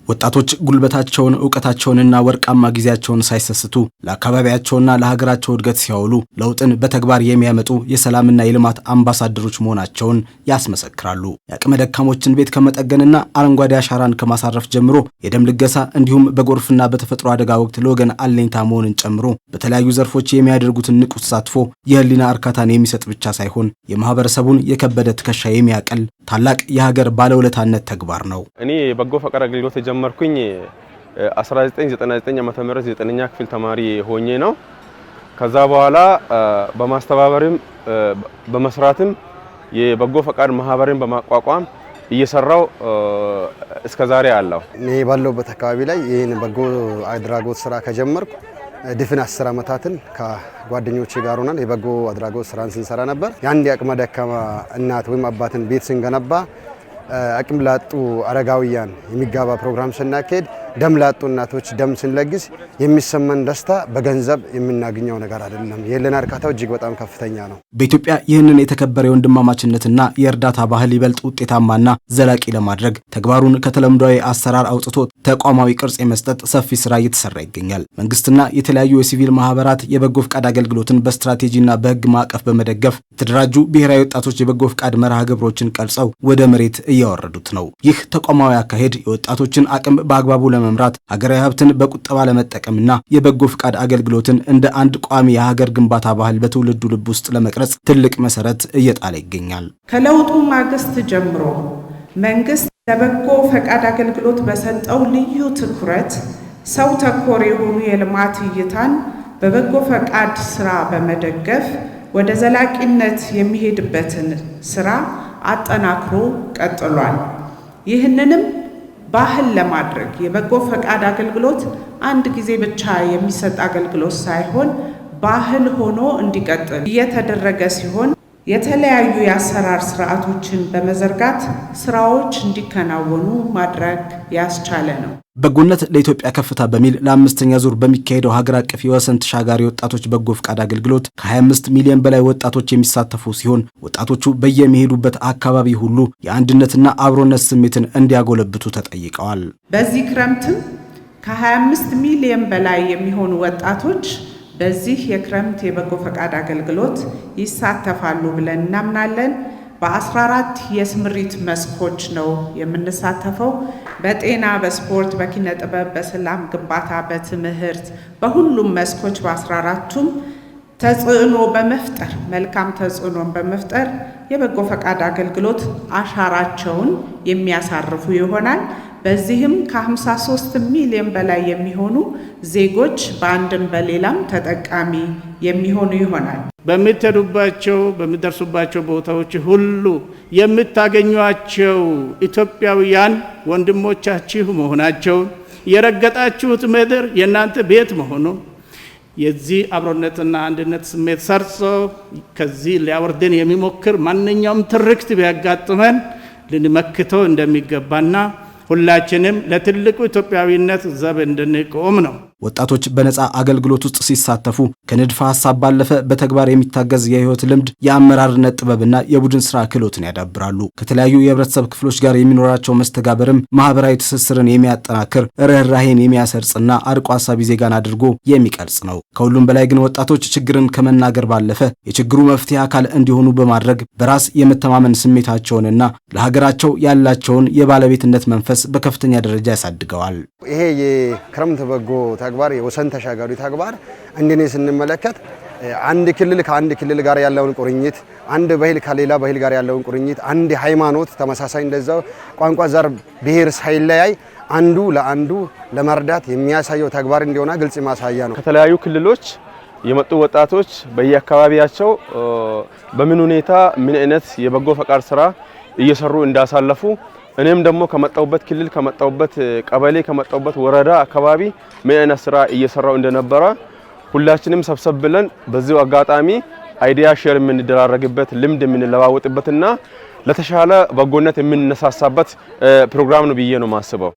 ወጣቶች ጉልበታቸውን ዕውቀታቸውንና ወርቃማ ጊዜያቸውን ሳይሰስቱ ለአካባቢያቸውና ለሀገራቸው እድገት ሲያውሉ ለውጥን በተግባር የሚያመጡ የሰላምና የልማት አምባሳደሮች መሆናቸውን ያስመሰክራሉ። የአቅመ ደካሞችን ቤት ከመጠገንና አረንጓዴ አሻራን ከማሳረፍ ጀምሮ የደም ልገሳ እንዲሁም በጎርፍና በተፈጥሮ አደጋ ወቅት ለወገን አለኝታ መሆንን ጨምሮ በተለያዩ ዘርፎች የሚያደርጉትን ንቁ ተሳትፎ የህሊና እርካታን የሚሰጥ ብቻ ሳይሆን የማህበረሰቡን የከበደ ትከሻ የሚያቀል ታላቅ የሀገር ባለውለታነት ተግባር ነው። እኔ በጎ ፈቃድ አገልግሎት ጀመርኩኝ 1999 ዓመተ ምህረት 9ኛ ክፍል ተማሪ ሆኜ ነው። ከዛ በኋላ በማስተባበርም በመስራትም የበጎ ፈቃድ ማህበርን በማቋቋም እየሰራው እስከዛሬ አለው። እኔ ባለውበት አካባቢ ላይ ይሄን በጎ አድራጎት ስራ ከጀመርኩ ድፍን 10 ዓመታትን ከጓደኞቼ ጋር ሆነን የበጎ አድራጎት ስራን ስንሰራ ነበር። የአንድ አቅመ ደካማ እናት ወይም አባትን ቤት ስንገነባ አቅም ላጡ አረጋውያን የሚጋባ ፕሮግራም ስናካሄድ ደም ላጡ እናቶች ደም ስንለግስ የሚሰማን ደስታ በገንዘብ የምናገኘው ነገር አይደለም። የህሊና እርካታው እጅግ በጣም ከፍተኛ ነው። በኢትዮጵያ ይህንን የተከበረ የወንድማማችነትና የእርዳታ ባህል ይበልጥ ውጤታማና ዘላቂ ለማድረግ ተግባሩን ከተለምዷዊ አሰራር አውጥቶ ተቋማዊ ቅርጽ የመስጠት ሰፊ ስራ እየተሰራ ይገኛል። መንግስትና የተለያዩ የሲቪል ማህበራት የበጎ ፍቃድ አገልግሎትን በስትራቴጂና በህግ ማዕቀፍ በመደገፍ የተደራጁ ብሔራዊ ወጣቶች የበጎ ፍቃድ መርሃ ግብሮችን ቀርጸው ወደ መሬት እያወረዱት ነው። ይህ ተቋማዊ አካሄድ የወጣቶችን አቅም በአግባቡ ለመምራት ሀገራዊ ሀብትን በቁጠባ ለመጠቀምና የበጎ ፍቃድ አገልግሎትን እንደ አንድ ቋሚ የሀገር ግንባታ ባህል በትውልዱ ልብ ውስጥ ለመቅረጽ ትልቅ መሰረት እየጣለ ይገኛል። ከለውጡ ማግስት ጀምሮ መንግስት ለበጎ ፈቃድ አገልግሎት በሰጠው ልዩ ትኩረት ሰው ተኮር የሆኑ የልማት እይታን በበጎ ፈቃድ ስራ በመደገፍ ወደ ዘላቂነት የሚሄድበትን ስራ አጠናክሮ ቀጥሏል። ይህንንም ባህል ለማድረግ የበጎ ፈቃድ አገልግሎት አንድ ጊዜ ብቻ የሚሰጥ አገልግሎት ሳይሆን ባህል ሆኖ እንዲቀጥል እየተደረገ ሲሆን የተለያዩ የአሰራር ስርዓቶችን በመዘርጋት ስራዎች እንዲከናወኑ ማድረግ ያስቻለ ነው። በጎነት ለኢትዮጵያ ከፍታ በሚል ለአምስተኛ ዙር በሚካሄደው ሀገር አቀፍ የወሰን ተሻጋሪ ወጣቶች በጎ ፍቃድ አገልግሎት ከ25 ሚሊዮን በላይ ወጣቶች የሚሳተፉ ሲሆን ወጣቶቹ በየሚሄዱበት አካባቢ ሁሉ የአንድነትና አብሮነት ስሜትን እንዲያጎለብቱ ተጠይቀዋል። በዚህ ክረምትም ከ25 ሚሊዮን በላይ የሚሆኑ ወጣቶች በዚህ የክረምት የበጎ ፈቃድ አገልግሎት ይሳተፋሉ ብለን እናምናለን። በ14 የስምሪት መስኮች ነው የምንሳተፈው። በጤና፣ በስፖርት፣ በኪነ ጥበብ፣ በሰላም ግንባታ፣ በትምህርት፣ በሁሉም መስኮች በ14ቱም ተጽዕኖ በመፍጠር መልካም ተጽዕኖን በመፍጠር የበጎ ፈቃድ አገልግሎት አሻራቸውን የሚያሳርፉ ይሆናል። በዚህም ከ53 ሚሊዮን በላይ የሚሆኑ ዜጎች በአንድም በሌላም ተጠቃሚ የሚሆኑ ይሆናል። በምትሄዱባቸው በሚደርሱባቸው ቦታዎች ሁሉ የምታገኟቸው ኢትዮጵያውያን ወንድሞቻችሁ መሆናቸውን የረገጣችሁት ምድር የእናንተ ቤት መሆኑን የዚህ አብሮነትና አንድነት ስሜት ሰርጾ ከዚህ ሊያወርደን የሚሞክር ማንኛውም ትርክት ቢያጋጥመን ልንመክተው እንደሚገባና ሁላችንም ለትልቁ ኢትዮጵያዊነት ዘብ እንድንቆም ነው። ወጣቶች በነፃ አገልግሎት ውስጥ ሲሳተፉ ከንድፈ ሐሳብ ባለፈ በተግባር የሚታገዝ የህይወት ልምድ፣ የአመራርነት ጥበብና የቡድን ስራ ክህሎትን ያዳብራሉ። ከተለያዩ የህብረተሰብ ክፍሎች ጋር የሚኖራቸው መስተጋበርም ማህበራዊ ትስስርን የሚያጠናክር፣ ርህራሄን የሚያሰርጽና አርቆ ሐሳቢ ዜጋን አድርጎ የሚቀርጽ ነው። ከሁሉም በላይ ግን ወጣቶች ችግርን ከመናገር ባለፈ የችግሩ መፍትሄ አካል እንዲሆኑ በማድረግ በራስ የመተማመን ስሜታቸውንና ለሀገራቸው ያላቸውን የባለቤትነት መንፈስ በከፍተኛ ደረጃ ያሳድገዋል። ይሄ የክረምት በጎ ተግባር የወሰን ተሻጋሪ ተግባር እንደኔ ስንመለከት አንድ ክልል ከአንድ ክልል ጋር ያለውን ቁርኝት፣ አንድ ባህል ከሌላ ባህል ጋር ያለውን ቁርኝት፣ አንድ ሃይማኖት ተመሳሳይ እንደዛው ቋንቋ፣ ዘር፣ ብሔር ሳይለያይ አንዱ ለአንዱ ለመርዳት የሚያሳየው ተግባር እንደሆነ ግልጽ ማሳያ ነው። ከተለያዩ ክልሎች የመጡ ወጣቶች በየአካባቢያቸው በምን ሁኔታ ምን አይነት የበጎ ፈቃድ ስራ እየሰሩ እንዳሳለፉ እኔም ደግሞ ከመጣውበት ክልል ከመጣውበት ቀበሌ ከመጣውበት ወረዳ አካባቢ ምን አይነት ስራ እየሰራው እንደነበረ ሁላችንም ሰብሰብ ብለን በዚሁ አጋጣሚ አይዲያ ሼር የምንደራረግበት ልምድ የምንለዋወጥበትና ለተሻለ በጎነት የምንነሳሳበት ፕሮግራም ነው ብዬ ነው ማስበው።